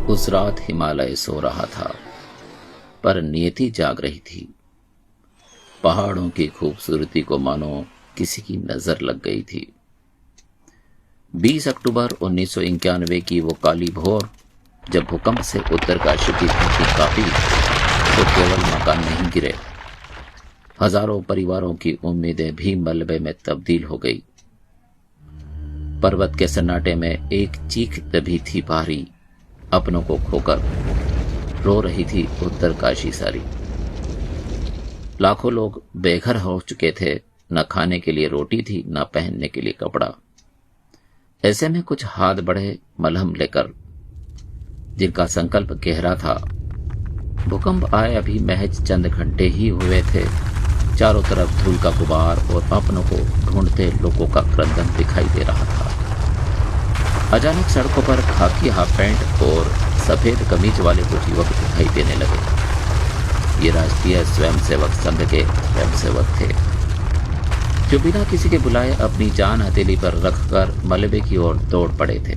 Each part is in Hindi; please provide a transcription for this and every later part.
उस रात हिमालय सो रहा था, पर नियति जाग रही थी। पहाड़ों की खूबसूरती को मानो किसी की नजर लग गई थी। 20 अक्टूबर 1991 की वो काली भोर, जब भूकंप से उत्तरकाशी की धरती कांपी, तो केवल मकान नहीं गिरे, हजारों परिवारों की उम्मीदें भी मलबे में तब्दील हो गई। पर्वत के सन्नाटे में एक चीख दबी थी भारी, अपनों को खोकर रो रही थी उत्तरकाशी सारी। लाखों लोग बेघर हो चुके थे, न खाने के लिए रोटी थी, न पहनने के लिए कपड़ा। ऐसे में कुछ हाथ बढ़े मलहम लेकर, जिनका संकल्प गहरा था। भूकंप आए अभी महज चंद घंटे ही हुए थे, चारों तरफ धूल का गुबार और अपनों को ढूंढते लोगों का क्रंदन दिखाई दे रहा था। अचानक सड़कों पर खाकी हाफ पैंट और सफेद कमीज वाले कुछ युवक दिखाई देने लगे। ये राष्ट्रीय स्वयंसेवक संघ के स्वयंसेवक थे, जो बिना किसी के बुलाए अपनी जान हथेली पर रखकर मलबे की ओर दौड़ पड़े थे।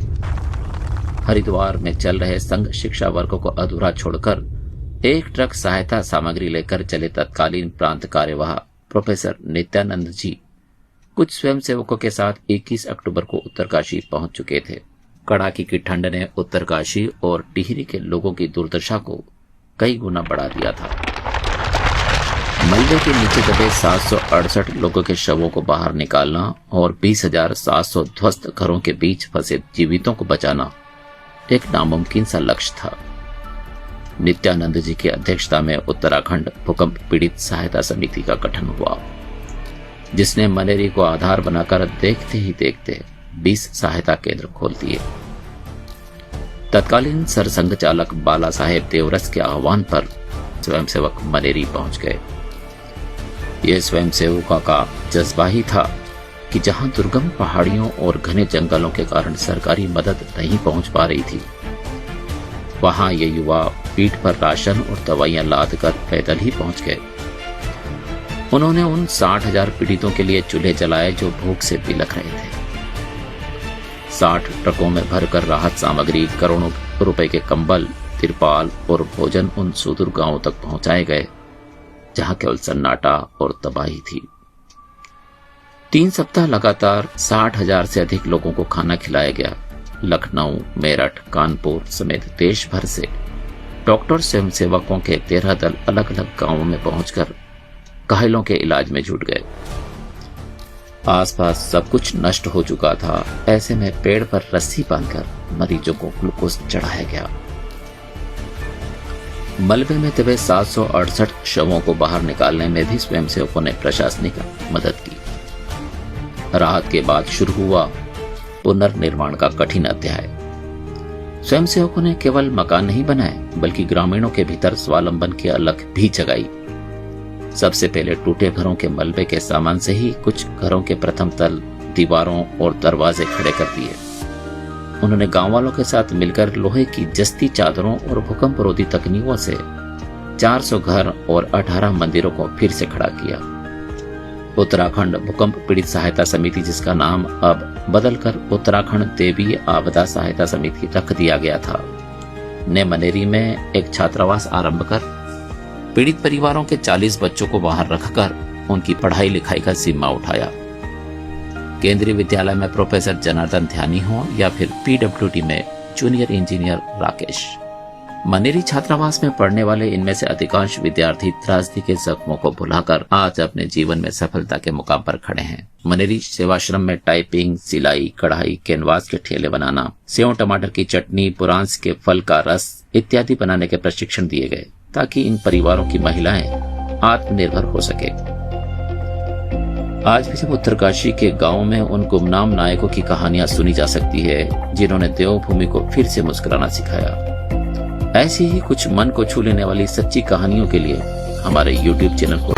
हरिद्वार में चल रहे संघ शिक्षा वर्ग को अधूरा छोड़कर एक ट्रक सहायता सामग्री लेकर चले तत्कालीन प्रांत कार्यवाह प्रोफेसर नित्यानंद जी कुछ स्वयंसेवकों के साथ 21 अक्टूबर को उत्तरकाशी पहुंच चुके थे। कड़ाके की ठंड ने उत्तरकाशी और टिहरी के लोगों की दुर्दशा को कई गुना बढ़ा दिया था। मलबे के नीचे दबे 768 लोगों के शवों को बाहर निकालना और 20,700 ध्वस्त घरों के बीच फंसे जीवितों को बचाना एक नामुमकिन सा लक्ष्य था। नित्यानंद जी की अध्यक्षता में उत्तराखंड भूकंप पीड़ित सहायता समिति का गठन हुआ, जिसने मनेरी को आधार बनाकर देखते ही देखते 20 सहायता केंद्र खोल दिए। तत्कालीन सरसंघ चालक बाला साहेब देवरस के आह्वान पर स्वयंसेवक मनेरी पहुंच गए। यह स्वयंसेवकों का जज्बा ही था कि जहां दुर्गम पहाड़ियों और घने जंगलों के कारण सरकारी मदद नहीं पहुंच पा रही थी, वहां ये युवा पीठ पर राशन और दवाइयां लाद कर पैदल ही पहुंच गए। उन्होंने उन 60,000 पीड़ितों के लिए चूल्हे जलाए जो भूख से बिलख रहे थे। 60 ट्रकों में भरकर राहत सामग्री, करोड़ों रुपए के कंबल, तिरपाल और भोजन उन सुदूर गांवों तक पहुंचाए गए, जहां केवल सन्नाटा और तबाही थी। 3 सप्ताह लगातार 60,000 से अधिक लोगों को खाना खिलाया गया। लखनऊ, मेरठ, कानपुर समेत देश भर से डॉक्टर स्वयंसेवकों के 13 दल अलग अलग गांवों में पहुंचकर घायलों के इलाज में जुट गए। आसपास सब कुछ नष्ट हो चुका था। ऐसे में पेड़ पर रस्सी बांधकर मरीजों को ग्लूकोज चढ़ाया गया। मलबे में दबे 768 शवों को बाहर निकालने में भी स्वयंसेवकों ने प्रशासनिक मदद की। राहत के बाद शुरू हुआ पुनर्निर्माण का कठिन अध्याय। स्वयंसेवकों ने केवल मकान नहीं बनाए, बल्कि ग्रामीणों के भीतर स्वावलंबन की अलख भी जगाई। सबसे पहले टूटे घरों के मलबे के सामान से ही कुछ घरों के प्रथम तल, दीवारों और दरवाजे खड़े कर दिए। उन्होंने गांव वालों के साथ मिलकर लोहे की जस्ती चादरों और भूकंप रोधी तकनीकों से 400 घर और 18 मंदिरों को फिर से खड़ा किया। उत्तराखंड भूकंप पीड़ित सहायता समिति, जिसका नाम अब बदलकर उत्तराखंड देवी आपदा सहायता समिति रख दिया गया था, ने मनेरी में एक छात्रावास आरंभ कर पीड़ित परिवारों के 40 बच्चों को बाहर रखकर उनकी पढ़ाई लिखाई का जिम्मा उठाया। केंद्रीय विद्यालय में प्रोफेसर जनार्दन ध्यानी हो या फिर पीडब्ल्यूडी में जूनियर इंजीनियर राकेश, मनेरी छात्रावास में पढ़ने वाले इनमें से अधिकांश विद्यार्थी त्रासदी के जख्मों को भुलाकर आज अपने जीवन में सफलता के मुकाम पर खड़े हैं। मनेरी सेवाश्रम में टाइपिंग, सिलाई, कढ़ाई, कैनवास के ठेले बनाना, सेव टमाटर की चटनी, पुरांस के फल का रस इत्यादि बनाने के प्रशिक्षण दिए गए, ताकि इन परिवारों की महिलाएं आत्मनिर्भर हो सके। आज भी जब उत्तरकाशी के गांवों में उन गुमनाम नायकों की कहानियां सुनी जा सकती है, जिन्होंने देवभूमि को फिर से मुस्कुराना सिखाया। ऐसी ही कुछ मन को छू लेने वाली सच्ची कहानियों के लिए हमारे YouTube चैनल को